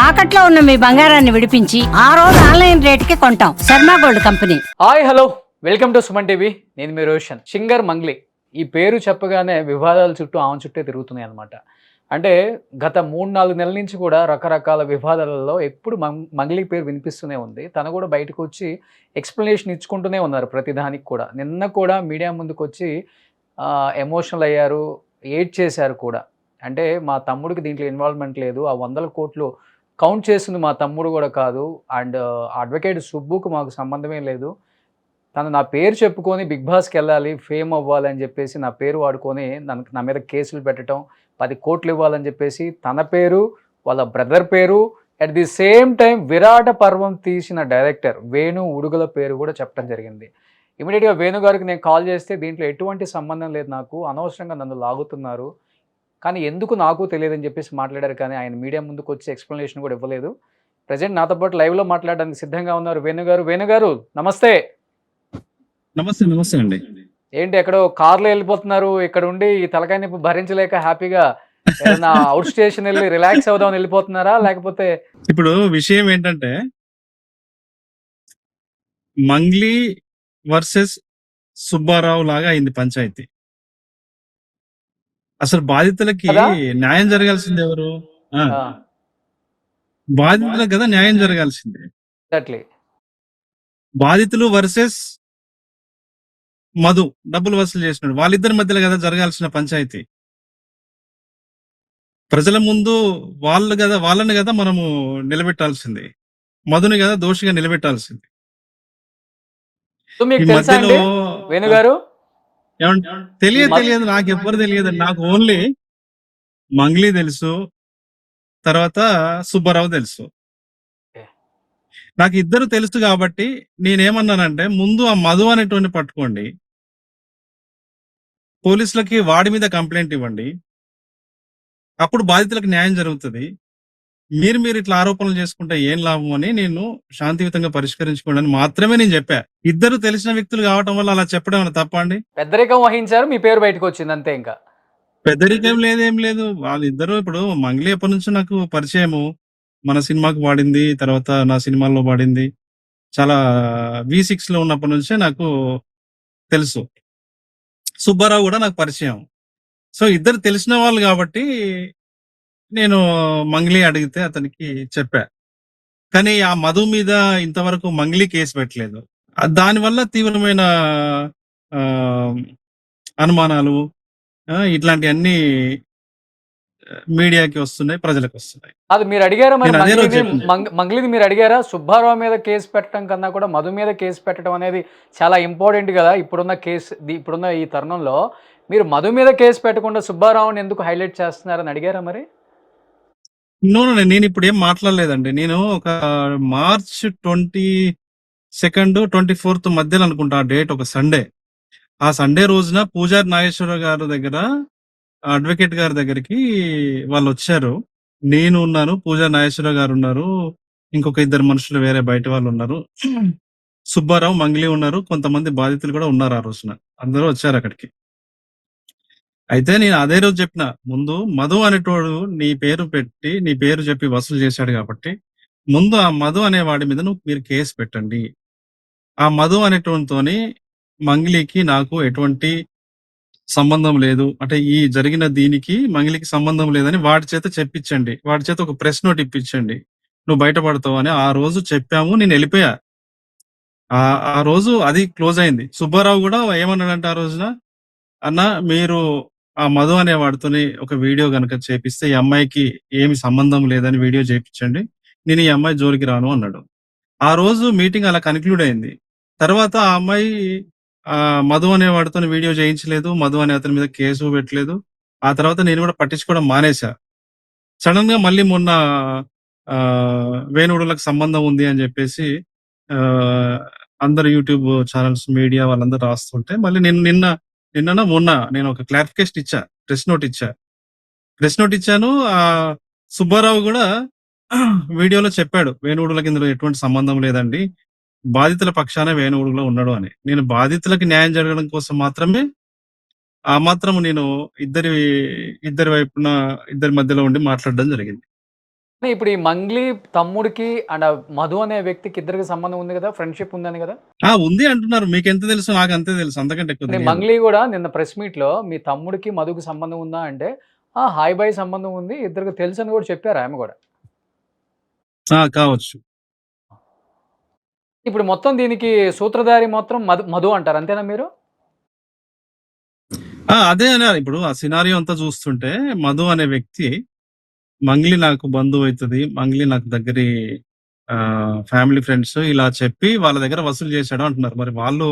తాకట్లో ఉన్న మీ బంగారాన్ని విడిపించి ఆ రోజు ఆన్లైన్ రేటుకి కొంటాం. Sharma gold company. Hi hello, welcome to Suman TV. నేను మీ రోషన్. సింగర్ మంగ్లీ ఈ పేరు చెప్పగానే వివాదాల చుట్టూ ఆమె చుట్టే తిరుగుతున్నాయి అనమాట. అంటే గత 3-4 నెలల నుంచి కూడా రకరకాల వివాదాలలో ఎప్పుడు మంగ్లీ పేరు వినిపిస్తూనే ఉంది. తను కూడా బయటకు వచ్చి ఎక్స్ప్లెనేషన్ ఇచ్చుకుంటూనే ఉన్నారు ప్రతిదానికి కూడా. నిన్న కూడా మీడియా ముందుకు వచ్చి ఎమోషనల్ అయ్యారు, ఏడ్చేశారు కూడా. అంటే మా తమ్ముడికి దీంట్లో ఇన్వాల్వ్మెంట్ లేదు, ఆ 100 కోట్లు కౌంట్ చేసింది మా తమ్ముడు కూడా కాదు, అండ్ అడ్వకేట్ సుబ్బుకు మాకు సంబంధమే లేదు. తను నా పేరు చెప్పుకొని బిగ్ బాస్కి వెళ్ళాలి, ఫేమ్ అవ్వాలి అని చెప్పేసి నా పేరు వాడుకొని నా మీద కేసులు పెట్టడం, 10 కోట్లు ఇవ్వాలని చెప్పేసి తన పేరు, వాళ్ళ బ్రదర్ పేరు, అట్ ది సేమ్ టైం విరాట పర్వం తీసిన డైరెక్టర్ వేణు ఉడుగుల పేరు కూడా చెప్పడం జరిగింది. ఇమీడియట్గా వేణు గారికి నేను కాల్ చేస్తే దీంట్లో ఎటువంటి సంబంధం లేదు, నాకు అనవసరంగా నన్ను లాగుతున్నారు, కానీ ఎందుకు నాకు తెలియదని చెప్పేసి మాట్లాడారు. కానీ ఆయన మీడియా ముందుకు వచ్చి ఎక్స్ప్లెనేషన్ కూడా ఇవ్వలేదు. ప్రజెంట్ నాతో పాటు లైవ్లో మాట్లాడడానికి సిద్ధంగా ఉన్నారు వేణు గారు. వేణు గారు నమస్తే. నమస్తే. నమస్తే అండి. ఏంటి ఎక్కడో కార్లో వెళ్ళిపోతున్నారు, ఇక్కడ ఉండి ఈ తలకాయ నొప్పి భరించలేక హ్యాపీగా ఏదైనా అవుట్ స్టేషన్ వెళ్ళి రిలాక్స్ అవుదామని వెళ్ళిపోతున్నారా, లేకపోతే? ఇప్పుడు విషయం ఏంటంటే మంగ్లీ వర్సెస్ సుబ్బారావు లాగా అయింది పంచాయతీ. అసలు బాధితులకి కదా? న్యాయం జరగాల్సింది ఎవరు? బాధితులకు కదా న్యాయం జరగాల్సిందే. ఎగ్జాక్ట్లీ. బాధితులు వర్సెస్ మధు డబ్బులు వసూలు చేసినాడు, వాళ్ళిద్దరి మధ్యలో కదా జరగాల్సిన పంచాయతీ. ప్రజల ముందు వాళ్ళని కదా మనము నిలబెట్టాల్సింది, మధుని కదా దోషిగా నిలబెట్టాల్సింది. సో మీకు ఈ తెలుసా అండి మధ్యలో వేణు గారు? తెలియదు, నాకు ఎవ్వరు తెలియదు. నాకు ఓన్లీ మంగ్లీ తెలుసు, తర్వాత సుబ్బారావు తెలుసు. నాకు ఇద్దరు తెలుసు కాబట్టి నేనేమన్నానంటే, ముందు ఆ మధు అనేటువంటి పట్టుకోండి, పోలీసులకి వాడి మీద కంప్లైంట్ ఇవ్వండి, అప్పుడు బాధితులకు న్యాయం జరుగుతుంది. మీరు ఇట్లా ఆరోపణలు చేసుకుంటే ఏం లాభం అని నేను శాంతియుతంగా పరిష్కరించుకోండి అని మాత్రమే నేను చెప్పా. ఇద్దరు తెలిసిన వ్యక్తులు కావటం వల్ల అలా చెప్పడం అన్న తప్ప అండి? పెద్దరికం వహించారు, మీ పేరు బయటకు వచ్చింది అంతే. ఇంకా పెద్దరికం లేదేం లేదు. వాళ్ళిద్దరూ ఇప్పుడు మంగ్లీ ఎప్పటి నుంచో నాకు పరిచయము, మన సినిమాకు వాడింది, తర్వాత నా సినిమాల్లో వాడింది, చాలా V6 లో ఉన్నప్పటి నుంచే నాకు తెలుసు. సుబ్బారావు కూడా నాకు పరిచయం. సో ఇద్దరు తెలిసిన వాళ్ళు కాబట్టి నేను మంగ్లీ అడిగితే అతనికి చెప్పా. కానీ ఆ మధు మీద ఇంతవరకు మంగ్లీ కేసు పెట్టలేదు. దానివల్ల తీవ్రమైన అనుమానాలు ఇట్లాంటివన్నీ మీడియాకి వస్తున్నాయి, ప్రజలకు వస్తున్నాయి. అది మీరు అడిగారా మరి? నేను అదే రోజు చెప్పాను. మంగ్లీని మీరు అడిగారా? సుబ్బారావు మీద కేసు పెట్టడం కన్నా కూడా మధు మీద కేసు పెట్టడం అనేది చాలా ఇంపార్టెంట్ కదా ఇప్పుడున్న ఈ తరుణంలో. మీరు మధు మీద కేసు పెట్టకుండా సుబ్బారావుని ఎందుకు హైలైట్ చేస్తున్నారని అడిగారా మరి? నేను ఇప్పుడు ఏం మాట్లాడలేదండి. నేను ఒక మార్చ్ 22, 24 మధ్యలో అనుకుంటా ఆ డేట్, ఒక సండే. ఆ సండే రోజున పూజారి నాగేశ్వరరావు గారి దగ్గర, అడ్వకేట్ గారి దగ్గరికి వాళ్ళు వచ్చారు. నేను ఉన్నాను, పూజారి నాగేశ్వరరావు గారు ఉన్నారు, ఇంకొక 2 మనుషులు వేరే బయట వాళ్ళు ఉన్నారు, సుబ్బారావు, మంగ్లీ ఉన్నారు, కొంతమంది బాధితులు కూడా ఉన్నారు. ఆ రోజున అందరూ వచ్చారు అక్కడికి. అయితే నేను అదే రోజు చెప్పిన, ముందు మధు అనేటోడు నీ పేరు పెట్టి, నీ పేరు చెప్పి వసూలు చేశాడు కాబట్టి ముందు ఆ మధు అనే వాడి మీద మీరు కేసు పెట్టండి. ఆ మధు అనేటోనితోని మంగ్లీకి నాకు ఎటువంటి సంబంధం లేదు, అంటే ఈ జరిగిన దీనికి మంగ్లీకి సంబంధం లేదని వాడి చేత చెప్పించండి, వాడి చేత ఒక ప్రెస్ నోట్ ఇప్పించండి, నువ్వు బయటపడతావు అని ఆ రోజు చెప్పాము. నేను వెళ్ళిపోయా. ఆ రోజు అది క్లోజ్ అయింది. సుబ్బారావు కూడా ఏమన్నాడంటే ఆ రోజున, అన్న మీరు ఆ మధు అనే వాడితోని ఒక వీడియో గనక చేపిస్తే ఈ అమ్మాయికి ఏమి సంబంధం లేదని వీడియో చేయించండి, నేను ఈ అమ్మాయి జోలికి రాను అన్నాడు. ఆ రోజు మీటింగ్ అలా కన్క్లూడ్ అయింది. తర్వాత ఆ అమ్మాయి మధు అనే వాడితో వీడియో చేయించలేదు, మధు అనే అతని మీద కేసు పెట్టలేదు. ఆ తర్వాత నేను కూడా పట్టించుకోవడం మానేశా. సడన్ గా మళ్ళీ మొన్న వేణువులకు సంబంధం ఉంది అని చెప్పేసి అందరు యూట్యూబ్ ఛానల్స్, మీడియా వాళ్ళందరూ రాస్తుంటే మళ్ళీ మొన్న నేను ఒక క్లారిఫికేషన్ ఇచ్చా, ప్రెస్ నోట్ ఇచ్చాను. సుబ్బారావు కూడా వీడియోలో చెప్పాడు, వేణువుడులకి ఇందులో ఎటువంటి సంబంధం లేదండి, బాధితుల పక్షాన వేణువుడులో ఉన్నాడు అని. నేను బాధితులకి న్యాయం జరగడం కోసం మాత్రమే ఆ మాత్రం నేను ఇద్దరి వైపున, ఇద్దరి మధ్యలో ఉండి మాట్లాడడం జరిగింది. ఇప్పుడు ఈ మంగ్లీ తమ్ముడికి అండ్ మధు అనే వ్యక్తికి ఇద్దరికి సంబంధం ఉంది కదా, ఫ్రెండ్షిప్ ఉందని కదా. ఉంది అంటున్నారు. మీకెంత తెలుసు? నాకు అంతే తెలుసు. అంతకంటే ఎక్కువ తెలియదు. మంగ్లీ కూడా నిన్న ప్రెస్ మీట్ లో మీ తమ్ముడికి మధుకి సంబంధం ఉందా అంటే హాయ్ బాయ్ సంబంధం ఉంది, ఇద్దరికి తెలుసు అని కూడా చెప్పారు ఆమె కూడా. కావచ్చు. ఇప్పుడు మొత్తం దీనికి సూత్రధారి మొత్తం మధు మధు అంటారు, అంతేనా మీరు? అదే అన్నారు. ఇప్పుడు ఆ సినారియో అంతా చూస్తుంటే మధు అనే వ్యక్తి మంగ్లీ నాకు బంధువు అవుతుంది, మంగ్లీ నాకు దగ్గరి ఫ్యామిలీ ఫ్రెండ్స్ ఇలా చెప్పి వాళ్ళ దగ్గర వసూలు చేశాడు అంటున్నారు. మరి వాళ్ళు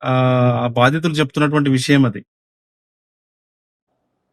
ఆ బాధితులు చెప్తున్నటువంటి విషయం అది.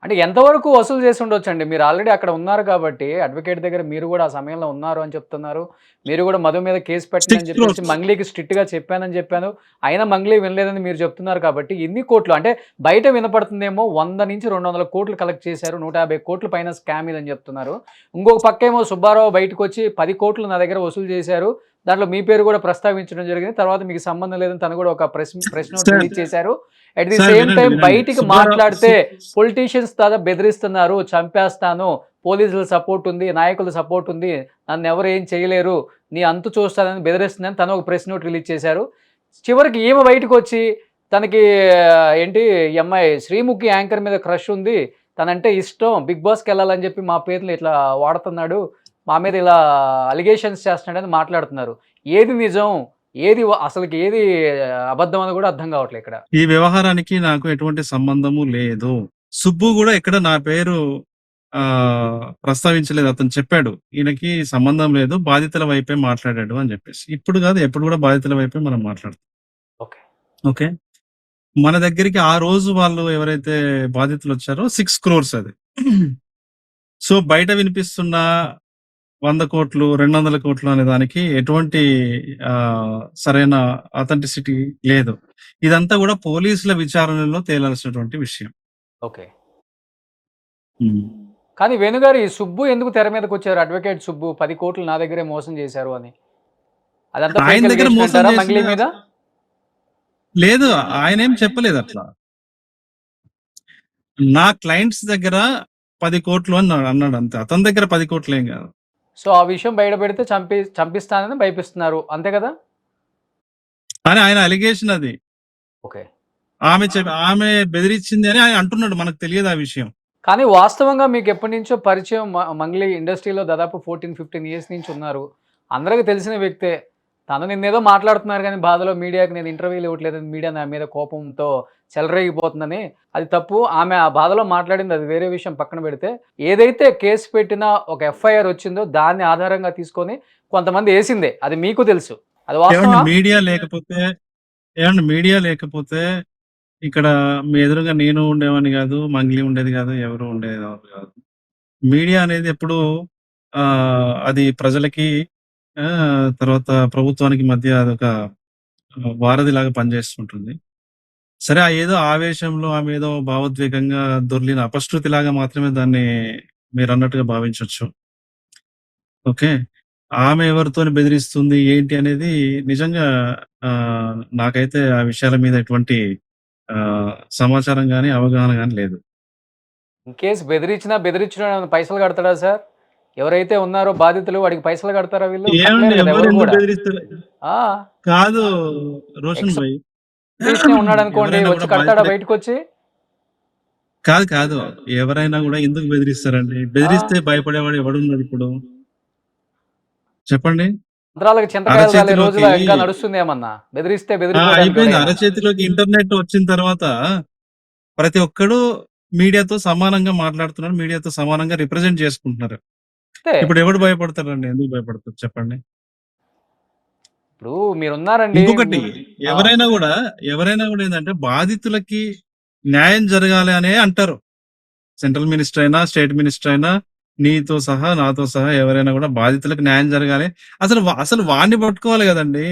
అంటే ఎంతవరకు వసూలు చేసి ఉండొచ్చండి? మీరు ఆల్రెడీ అక్కడ ఉన్నారు కాబట్టి అడ్వకేట్ దగ్గర మీరు కూడా ఆ సమయంలో ఉన్నారు అని చెప్తున్నారు. మీరు కూడా మధు మీద కేసు పెట్టండి అని 6 చెప్పేసి crores. మంగ్లీకి స్ట్రిక్ట్‌గా చెప్పానని చెప్పాను. అయినా మంగ్లీ వినలేదని మీరు చెప్తున్నారు కాబట్టి ఎన్ని కోట్లు అంటే బయట వినపడుతుందేమో 100-200 కోట్లు కలెక్ట్ చేశారు. 150 కోట్ల పైన స్కామ్ ఇదని చెప్తున్నారు. ఇంకొక పక్కేమో సుబ్బారావు బయటకొచ్చి 10 కోట్లు నా దగ్గర వసూలు చేశారు, దాంట్లో మీ పేరు కూడా ప్రస్తావించడం జరిగింది. తర్వాత మీకు సంబంధం లేదని తను కూడా ఒక ప్రెస్ నోట్ సార్, రిలీజ్ చేశారు. అట్ ది సార్ సేమ్ వినండి, టైం వినండి. బయటికి మాట్లాడితే పొలిటీషియన్స్ దాదా బెదిరిస్తున్నారు, చంపేస్తాను, పోలీసుల సపోర్ట్ ఉంది, నాయకుల సపోర్ట్ ఉంది, నన్ను ఎవరు ఏం చేయలేరు, నీ అంతు చూస్తానని బెదిరిస్తుందని తను ఒక ప్రెస్ నోట్ రిలీజ్ చేశారు. చివరికి ఈమె బయటకు వచ్చి తనకి ఏంటి ఈ అమ్మాయి శ్రీముఖి యాంకర్ మీద క్రష్ ఉంది, తనంటే ఇష్టం, బిగ్ బాస్కి వెళ్ళాలని చెప్పి మా పేర్లు ఇట్లా వాడుతున్నాడు, మా మీద ఇలా అలిగేషన్స్ చేస్తున్నాడని మాట్లాడుతున్నారు. ఏది నిజం, ఏది అసలుకి ఏది అబద్ధం అని కూడా అర్థం కావట్లేదు ఇక్కడ. ఈ వ్యవహారానికి నాకు ఎటువంటి సంబంధము లేదు. సుబ్బు కూడా ఎక్కడ నా పేరు ప్రస్తావించలేదు. అతను చెప్పాడు ఈయనకి సంబంధం లేదు, బాధితుల వైపే మాట్లాడాడు అని చెప్పేసి. ఇప్పుడు కాదు, ఎప్పుడు కూడా బాధితుల వైపే మనం మాట్లాడతాం. ఓకే. ఓకే. మన దగ్గరికి ఆ రోజు వాళ్ళు ఎవరైతే బాధితులు వచ్చారో 6 crores అది. సో బయట వినిపిస్తున్న 100 కోట్లు 200 కోట్లు అనే దానికి ఎటువంటి సరైన అథెంటిసిటీ లేదు. ఇదంతా కూడా పోలీసుల విచారణలో తేలాల్సినటువంటి విషయం. ఓకే. కానీ వేణుగారు ఈ సుబ్బు ఎందుకు తెర మీదకి వచ్చారు? అడ్వకేట్ సుబ్బు 10 కోట్లు నా దగ్గరే మోసం చేశారు అని. అదంతా ఆయన fake దగ్గర allegation మోసం అంటారా చేసిన మంగ్లీ మీద? లేదు, ఆయన ఏం చెప్పలేదు అట్లా. నా క్లయింట్స్ దగ్గర 10 కోట్లు అని అన్నాడు అంతే. అతని దగ్గర 10 కోట్లు ఏం కాదు. సో ఆ విషయం బయట పెడితే చంపిస్తానని భయపిస్తున్నారు, అంతే కదా? అని ఆయన అలిగేషన్ అది. ఓకే. ఆమె బెదిరించింది అని ఆయన అంటున్నాడు. మనకు తెలియదు ఆ విషయం. కానీ వాస్తవంగా మీకు ఎప్పటి నుంచో పరిచయం మంగ్లీ ఇండస్ట్రీలో దాదాపు 14-15 ఇయర్స్ నుంచి ఉన్నారు, అందరికీ తెలిసిన వ్యక్తే. తను నిన్నేదో మాట్లాడుతున్నారు కానీ బాధలో మీడియాకి నేను ఇంటర్వ్యూలు ఇవ్వట్లేదని మీడియా నా మీద కోపంతో చెలరేగిపోతుందని, అది తప్పు. ఆమె ఆ బాధలో మాట్లాడింది, అది వేరే విషయం పక్కన పెడితే, ఏదైతే కేసు పెట్టినా ఒక ఎఫ్ఐఆర్ వచ్చిందో దాన్ని ఆధారంగా తీసుకొని కొంతమంది వేసిందే, అది మీకు తెలుసు, అది వాస్తవమా? మీడియా లేకపోతే ఇక్కడ మీ ఎదురుగా నేను ఉండేవాడిని కాదు, మంగ్లీ ఉండేది కాదు, ఎవరు ఉండేది కాదు. మీడియా అనేది ఎప్పుడు అది ప్రజలకి తర్వాత ప్రభుత్వానికి మధ్య అదొక వారధిలాగా పనిచేస్తుంటుంది. సరే, ఏదో ఆవేశంలో ఆమె ఏదో భావోద్వేగంగా దొర్లిన అపశృతిలాగా మాత్రమే దాన్ని మీరు అన్నట్టుగా భావించవచ్చు. ఓకే. ఆమె ఎవరితోని బెదిరిస్తుంది ఏంటి అనేది నిజంగా నాకైతే ఆ విషయాల మీద ఎటువంటి సమాచారం గాని, అవగాహన గాని లేదు. ఇన్ కేసు బెదిరించిన పైసలు కడతాడా సార్? ఎవరైతే ఉన్నారో బాధితులు వాడికి పైసలు కడతారా వీళ్ళు? ఏమండి, కట్టలేరు కదా ఎవరు ఎవరు ఎందుకు కూడా. బెదిరిస్తారు? కాదు రోషన్ భాయ్, ఉన్నాడు అనుకోండి, ఎవరైనా వచ్చి కూడా కడతాడా బాధితులే. బయటకు వచ్చి? కాదు, ఎవరైనా కూడా ఎందుకు బెదిరిస్తారండి? బెదిరిస్తే భయపడేవాడు ఎవడున్నాడు ఇప్పుడు? చెప్పండి. మంత్రాలకు చింతకాయలు రాలే రోజులో అరచేతిలోకి ఇంకా నడుస్తుంది ఏమన్నా? బెదిరిస్తే బెదిరిపోవడానికి అయిపోయింది. ఎవడైనా. అరచేతిలోకి ఇంటర్నెట్ వచ్చిన తర్వాత ప్రతి ఒక్కడు మీడియాతో సమానంగా మాట్లాడుతున్నారు, మీడియాతో సమానంగా రిప్రజెంట్ చేసుకుంటున్నారు. అంతే. ఇప్పుడు ఎవడు భయపడతారండి? ఎందుకు భయపడతారు చెప్పండి? ఇప్పుడు మీరున్నారండి. ఇంకొకటి, ఎవరైనా కూడా ఏంటంటే బాధితులకి న్యాయం జరగాలి అనే అంటారు. సెంట్రల్ మినిస్టర్ అయినా, స్టేట్ మినిస్టర్ అయినా, నీతో సహా నాతో సహా ఎవరైనా కూడా బాధితులకు న్యాయం జరగాలి. అసలు వాడిని పట్టుకోవాలి కదండి.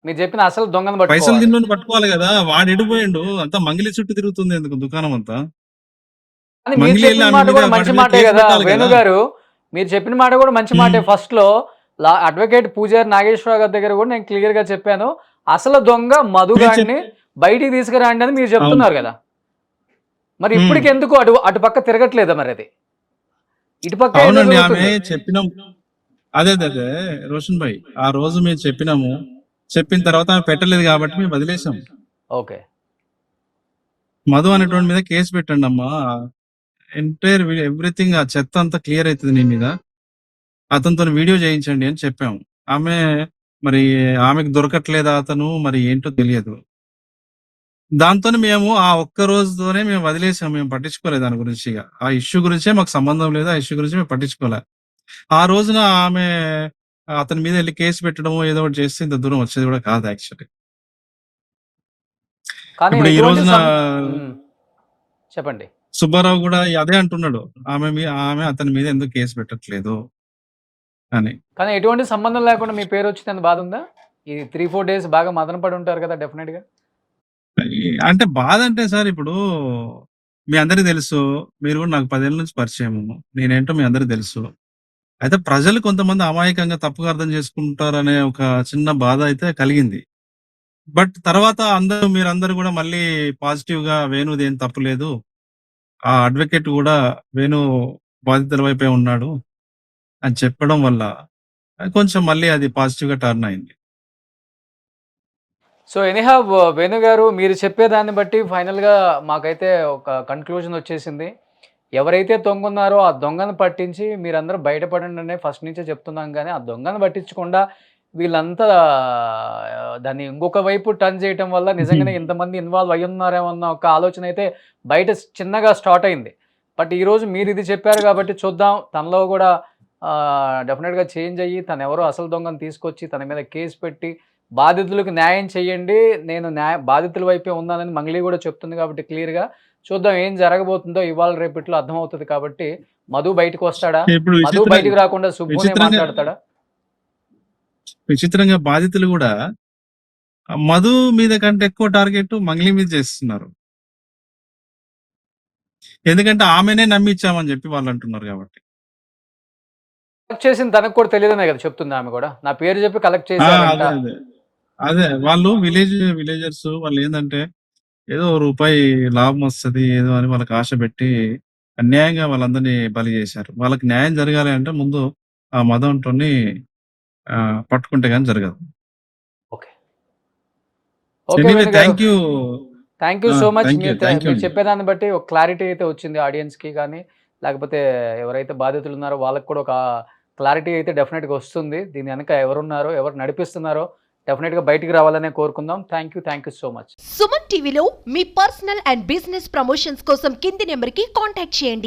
మీరు చెప్పిన అసలు దొంగను పైసలు పట్టుకోవాలి. తిన్నోని పట్టుకోవాలి కదా. వాడు ఎడిపోయిండు, అంతా మంగిలి చుట్టూ తిరుగుతుంది ఎందుకు దుకాణం అంతా? కానీ మీరు మంగిలి చెప్పిన వెళ్ళి మాట ఆమె కూడా మీద మంచి వాడి మీద మాటే కేసు కదా పెట్టాలి వేణు కదా. గారు, మీరు చెప్పిన మాట కూడా మంచి మాటే. ఫస్ట్ లో అడ్వకేట్ పూజారి నాగేశ్వరరావు గారి దగ్గర కూడా నేను క్లియర్ గా చెప్పాను, అసలు దొంగ మధు గారిని బయటికి తీసుకురండి అని మీరు చెప్తున్నారు కదా. మరి ఇప్పటికి ఎందుకు అటు పక్క తిరగట్లేదా మరి? అది ఇటుపక్క ఏదో అవునండి ఆమె జరుగుతుంది. చెప్పినాం. అదే రోషన్ భాయ్, ఆ రోజు మేము చెప్పినాము. చెప్పిన తర్వాత ఆమె పెట్టలేదు కాబట్టి మేము వదిలేసాం. ఓకే. మధు అనేటువంటి మీద కేసు పెట్టండి అమ్మా, ఎంటైర్ ఎవ్రీథింగ్, ఆ చెత్త అంతా క్లియర్ అవుతుంది నీ మీద, అతనితో వీడియో చేయించండి అని చెప్పాము. ఆమె మరి ఆమెకు దొరకట్లేదా అతను, మరి ఏంటో తెలియదు. దాంతోనే మేము ఆ ఒక్క రోజుతోనే మేము వదిలేసాం. మేము పట్టించుకోలేదు దాని గురించి. ఇక ఆ ఇష్యూ గురించే మాకు సంబంధం లేదు, ఆ ఇష్యూ గురించి మేము పట్టించుకోలే. ఆ రోజున ఆమె అతని మీద వెళ్ళి కేసు పెట్టడమో ఏదో ఒకటి చేస్తే ఇంత దూరం వచ్చేది కూడా కాదు యాక్చువల్లీ. కానీ ఇప్పుడు ఈ ఎటువంటి రోజున చెప్పండి. సుబ్బారావు కూడా అదే అంటున్నాడు, ఆమె అతని మీద ఎందుకు కేసు పెట్టట్లేదు అని. కానీ ఎటువంటి సంబంధం లేకుండా మీ పేరు వచ్చిందని బాధ ఉందా? ఈ 3-4 డేస్ బాగా మదన పడి ఉంటారు కదా డెఫినెట్‌గా. అంటే బాధ అంటే సార్, ఇప్పుడు మీ అందరికి తెలుసు, మీరు కూడా నాకు 10 ఏళ్ల నుంచి పరిచయము, నేనేంటో మీ అందరికి తెలుసు. అయితే ప్రజలు కొంతమంది అమాయకంగా తప్పుగా అర్థం చేసుకుంటారనే ఒక చిన్న బాధ అయితే కలిగింది. బట్ తర్వాత మీరందరూ కూడా మళ్ళీ పాజిటివ్ గా వేణుది ఏం తప్పు లేదు, ఆ అడ్వకేట్ కూడా వేణు బాధితుల వైపే ఉన్నాడు అని చెప్పడం వల్ల కొంచెం మళ్ళీ అది పాజిటివ్ గా టర్న్ అయింది. సో ఎనీహౌ వేణు గారు, మీరు చెప్పేదాన్ని బట్టి ఫైనల్‌గా మాకైతే ఒక కన్క్లూజన్ వచ్చేసింది. ఎవరైతే దొంగున్నారో ఆ దొంగను పట్టించి మీరందరూ బయటపడండనే ఫస్ట్ నుంచే చెప్తున్నాం గానీ, ఆ దొంగను పట్టించకుండా వీళ్ళంతా దాన్ని ఇంకొక వైపు టర్న్ చేయటం వల్ల నిజంగానే ఇంతమంది ఇన్వాల్వ్ అయ్యున్నారేమో అన్న ఒక ఆలోచన అయితే బయట చిన్నగా స్టార్ట్ అయింది. బట్ ఈరోజు మీరు ఇది చెప్పారు కాబట్టి చూద్దాం, తనలో కూడా డెఫినెట్‌గా చేంజ్ అయ్యి తనెవరో అసలు దొంగను తీసుకొచ్చి తన మీద కేసు పెట్టి బాధితులకు న్యాయం చేయండి, నేను బాధితుల వైపే ఉన్నానని మంగ్లీ కూడా చెప్తుంది కాబట్టి క్లియర్‌గా. చూద్దాం ఏం జరగబోతుందో ఇవాళ రేపట్లో అర్థమవుతది కాబట్టి. మధు బయటకొస్తాడా? ఇప్పుడు మధు బయటకు రాకుండా సుబ్బునే విచిత్రంగా మాట్లాడతాడా? విచిత్రంగా బాధితులు కూడా మధు మీద కంటే ఎక్కువ టార్గెట్ మంగ్లీ మీద చేస్తున్నారు. ఎందుకంటే ఆమెనే నమ్మిచ్చామని చెప్పి వాళ్ళు అంటున్నారు కాబట్టి. కలెక్ట్ చేసింది తనకు కూడా తెలియదనే కదా చెప్తుంది ఆమె కూడా. నా పేరు చెప్పి కలెక్ట్ చేశారంట. అదే వాళ్ళు విలేజర్స్ వాళ్ళు ఏంటంటే ఏదో రూపాయి లాభం వస్తది ఏదో అని వాళ్ళకి ఆశ పెట్టి అన్యాయంగా వాళ్ళందరినీ బలి చేశారు. వాళ్ళకి న్యాయం జరగాలి అంటే ముందు ఆ మదనటోన్ని పట్టుకుంటే గాని జరగదు. ఓకే. ఓకే ఎనీవే వేణు గారు. Thank you. Thank you so much. Thank you మీరు అండి. చెప్పేదాన్ని బట్టి ఒక క్లారిటీ అయితే వచ్చింది ఆడియన్స్‌కి గానీ, లేకపోతే ఎవరైతే బాధితులు ఉన్నారో వాళ్ళకి కూడా ఒక క్లారిటీ అయితే డెఫినెట్‌గా వస్తుంది. దీని వెనక ఎవరున్నారో, ఎవరు నడిపిస్తున్నారో డెఫినెట్‌గా బయటికి రావాలనే కోరుకుందాం. Thank you so much. Suman టీవీలో మీ పర్సనల్ అండ్ బిజినెస్ ప్రమోషన్స్ కోసం కింది నెంబర్కి కాంటాక్ట్ చేయండి.